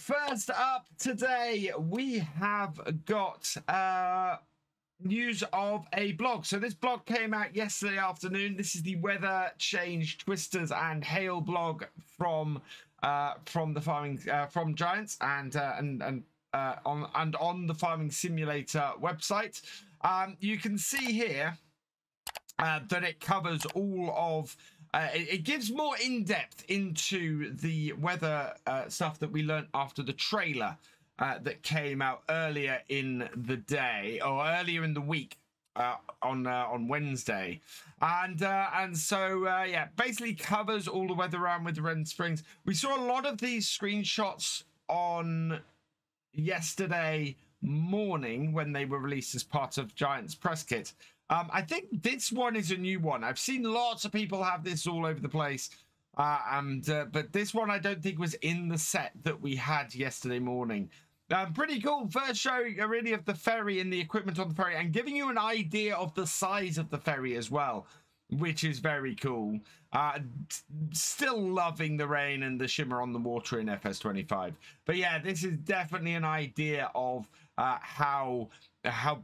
first up today, we have got news of a blog. So this blog came out yesterday afternoon. This is the weather change twisters and hail blog from the farming from Giants and on the Farming Simulator website. You can see here that it covers all of. It gives more in-depth into the weather stuff that we learned after the trailer that came out earlier in the day, or earlier in the week on Wednesday. And so yeah, basically covers all the weather around with the Red Springs. We saw a lot of these screenshots on yesterday morning when they were released as part of Giants press kit. I think this one is a new one. I've seen lots of people have this all over the place. But this one I don't think was in the set that we had yesterday morning. Pretty cool. First showing really of the ferry and the equipment on the ferry and giving you an idea of the size of the ferry as well, which is very cool. Still loving the rain and the shimmer on the water in FS25. But yeah, this is definitely an idea of how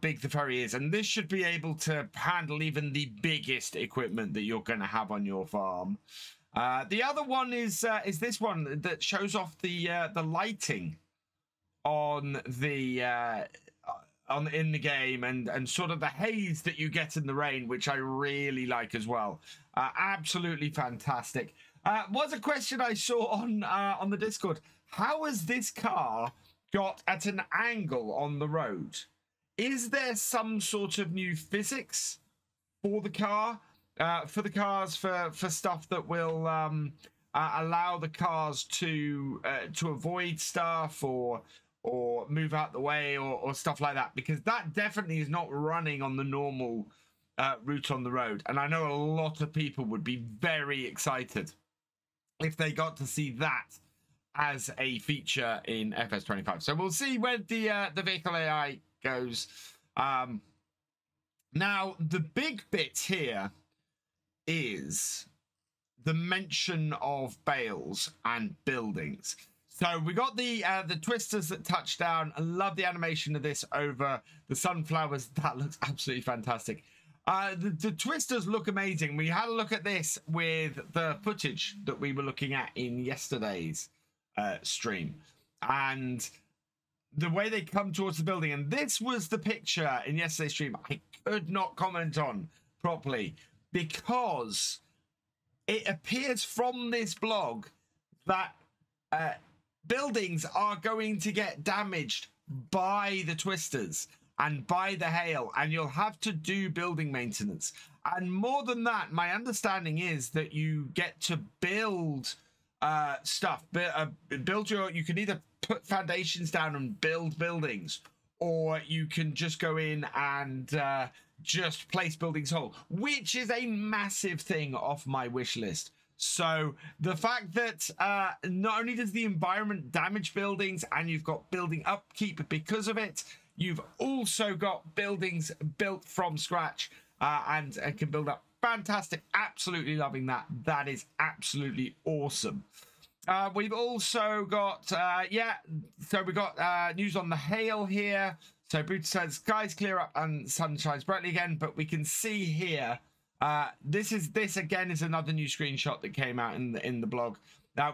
big the ferry is, and this should be able to handle even the biggest equipment that you're going to have on your farm. The other one is this one that shows off the lighting on the in the game and sort of the haze that you get in the rain, which I really like as well. Absolutely fantastic. Was a question I saw on the Discord. How has this car got at an angle on the road? Is there some sort of new physics for the car, for stuff that will allow the cars to avoid stuff or move out the way or stuff like that? Because that definitely is not running on the normal route on the road. And I know a lot of people would be very excited if they got to see that as a feature in FS25. So we'll see where the vehicle AI goes. Now the big bit here is the mention of bales and buildings. So we got the twisters that touch down. I love the animation of this over the sunflowers. That looks absolutely fantastic. The twisters look amazing. We had a look at this with the footage that we were looking at in yesterday's stream, and the way they come towards the building. And this was the picture in yesterday's stream I could not comment on properly because it appears from this blog that buildings are going to get damaged by the twisters and by the hail, and you'll have to do building maintenance. And more than that, my understanding is that you get to build stuff. You can either put foundations down and build buildings, or you can just go in and just place buildings whole, which is a massive thing off my wish list. So the fact that not only does the environment damage buildings and you've got building upkeep because of it, you've also got buildings built from scratch and can build up. Fantastic. Absolutely loving that. That is absolutely awesome. We've also got, so we've got news on the hail here. So Brutus says, skies clear up and sun shines brightly again, but we can see here, this again is another new screenshot that came out in the blog.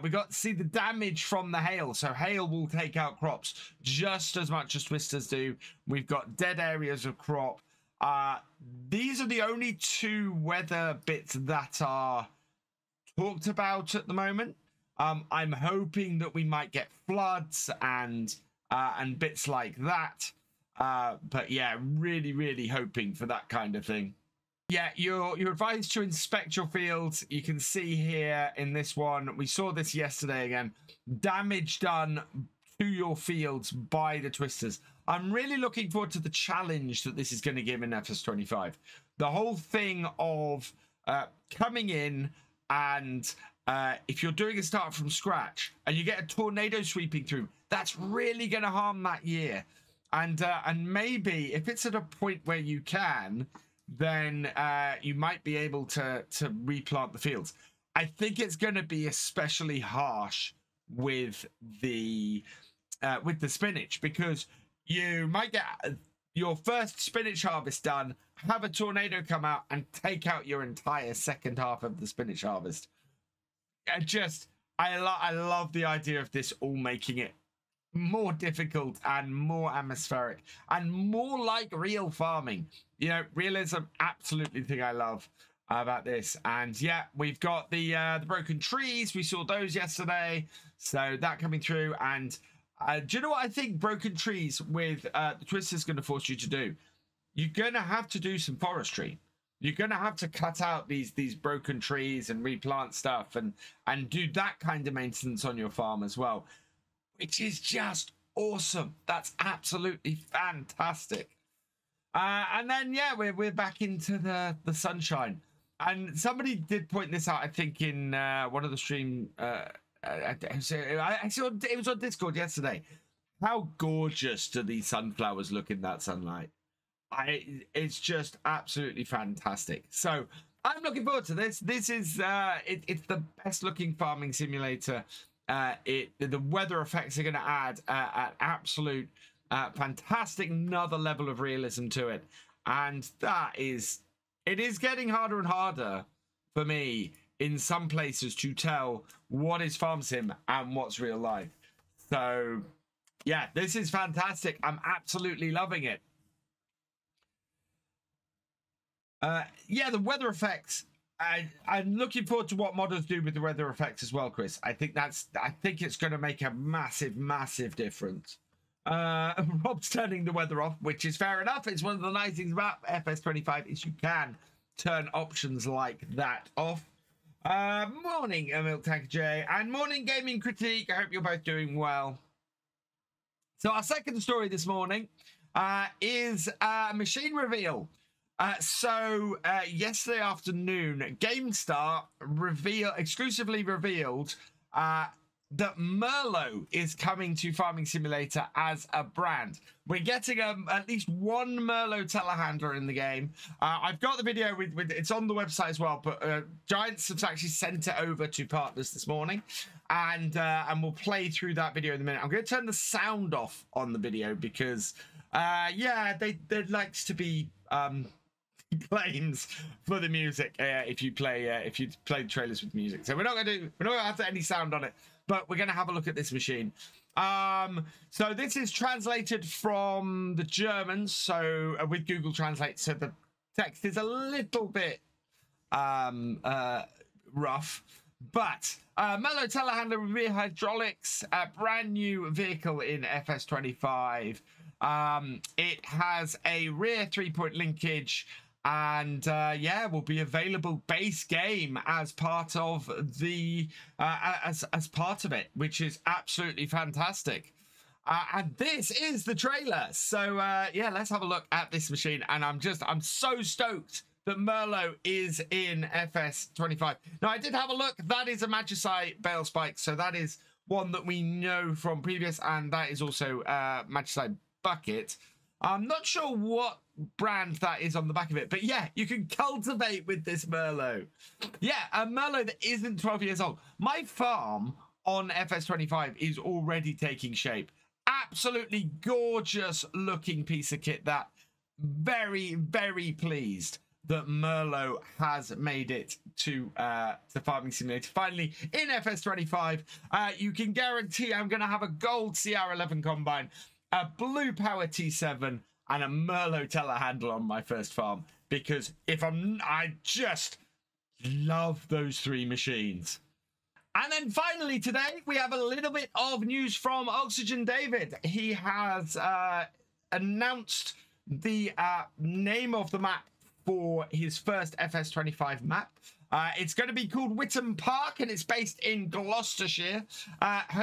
We got to see the damage from the hail. So hail will take out crops just as much as twisters do. We've got dead areas of crop. These are the only two weather bits that are talked about at the moment. I'm hoping that we might get floods and bits like that. But yeah, really hoping for that kind of thing. Yeah, you're advised to inspect your fields. You can see here in this one, we saw this yesterday again, damage done to your fields by the twisters. I'm really looking forward to the challenge that this is going to give in FS25. The whole thing of coming in and if you're doing a start from scratch and you get a tornado sweeping through, that's really going to harm that year. And maybe if it's at a point where you can, then you might be able to replant the fields. I think it's going to be especially harsh with the with the spinach, because you might get your first spinach harvest done, have a tornado come out and take out your entire second half of the spinach harvest. I love the idea of this all making it more difficult and more atmospheric and more like real farming. You know, realism, absolutely the thing I love about this. And yeah, we've got the broken trees. We saw those yesterday, so that coming through. And do you know what I think broken trees with the Twister is going to force you to do? You're going to have to do some forestry. You're going to have to cut out these broken trees and replant stuff and do that kind of maintenance on your farm as well, which is just awesome. That's absolutely fantastic. And then, yeah, we're back into the sunshine. And somebody did point this out, I think, in one of the stream. It was on Discord yesterday. How gorgeous do these sunflowers look in that sunlight? It's just absolutely fantastic. So I'm looking forward to this. This is it's the best looking farming simulator. The weather effects are going to add an absolute fantastic another level of realism to it, and it is getting harder and harder for me in some places to tell what is farm sim and what's real life. So yeah, this is fantastic. I'm absolutely loving it. Yeah, the weather effects. I'm looking forward to what modders do with the weather effects as well, Chris. I think it's going to make a massive difference. Rob's turning the weather off, which is fair enough. It's one of the nice things about FS25 is you can turn options like that off. Morning, Milk Tank J, and morning, Gaming Critique. I hope you're both doing well. So our second story this morning is a machine reveal. So yesterday afternoon, GameStar exclusively revealed that Merlo is coming to Farming Simulator as a brand. We're getting at least one Merlo telehandler in the game. I've got the video with it's on the website as well, but Giants have actually sent it over to partners this morning, and we'll play through that video in a minute. I'm going to turn the sound off on the video because yeah, there likes to be claims for the music if you play the trailers with music. So we're not going to have any sound on it, but we're going to have a look at this machine. So this is translated from the German, so with Google Translate, so the text is a little bit rough, but Merlo telehandler with rear hydraulics, a brand new vehicle in FS25. It has a rear 3-point linkage, and yeah, will be available base game as part of the as part of it, which is absolutely fantastic. And this is the trailer. So yeah, let's have a look at this machine. And I'm so stoked that Merlo is in FS25. Now, I did have a look. That is a Magicite bale spike, so that is one that we know from previous, and that is also Magicite bucket. I'm not sure what brand that is on the back of it, but yeah, you can cultivate with this Merlo. Yeah, a Merlo that isn't 12 years old. My farm on FS25 is already taking shape. Absolutely gorgeous looking piece of kit. That very pleased that Merlo has made it to Farming Simulator finally in FS25. You can guarantee I'm going to have a gold CR11 combine, a blue power T7, and a Merlo telehandler on my first farm, because I just love those three machines. And then finally today, we have a little bit of news from OxygenDavid. He has announced the name of the map for his first FS25 map. It's going to be called Whittam Park, and it's based in Gloucestershire,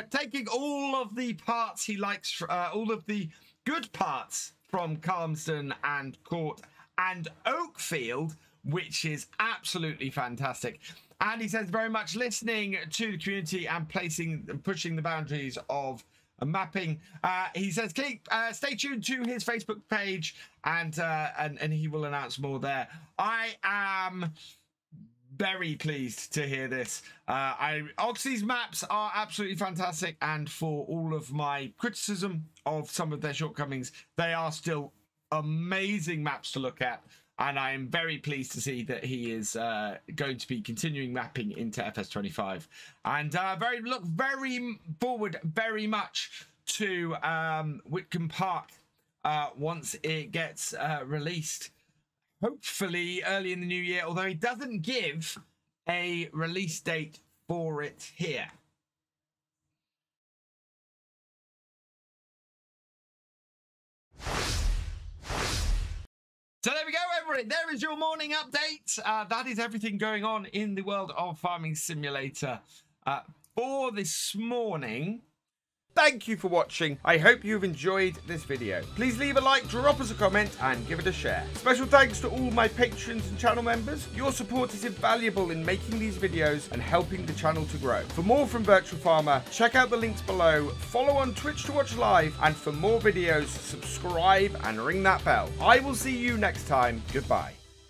taking all of the parts he likes, all of the good parts from Calmsden and Court and Oakfield, which is absolutely fantastic. And he says very much listening to the community and pushing the boundaries of mapping. He says stay tuned to his Facebook page, and he will announce more there. I am very pleased to hear this. Oxy's maps are absolutely fantastic, and for all of my criticism of some of their shortcomings, they are still amazing maps to look at. And I am very pleased to see that he is going to be continuing mapping into FS25. And look very forward very much to Whitcomb Park once it gets released. Hopefully early in the new year, although he doesn't give a release date for it here. So there we go, everybody. There is your morning update. That is everything going on in the world of Farming Simulator for this morning. Thank you for watching. I hope you've enjoyed this video. Please leave a like, drop us a comment, and give it a share. Special thanks to all my patrons and channel members. Your support is invaluable in making these videos and helping the channel to grow. For more from Virtual Farmer, check out the links below, follow on Twitch to watch live, and for more videos, subscribe and ring that bell. I will see you next time. Goodbye.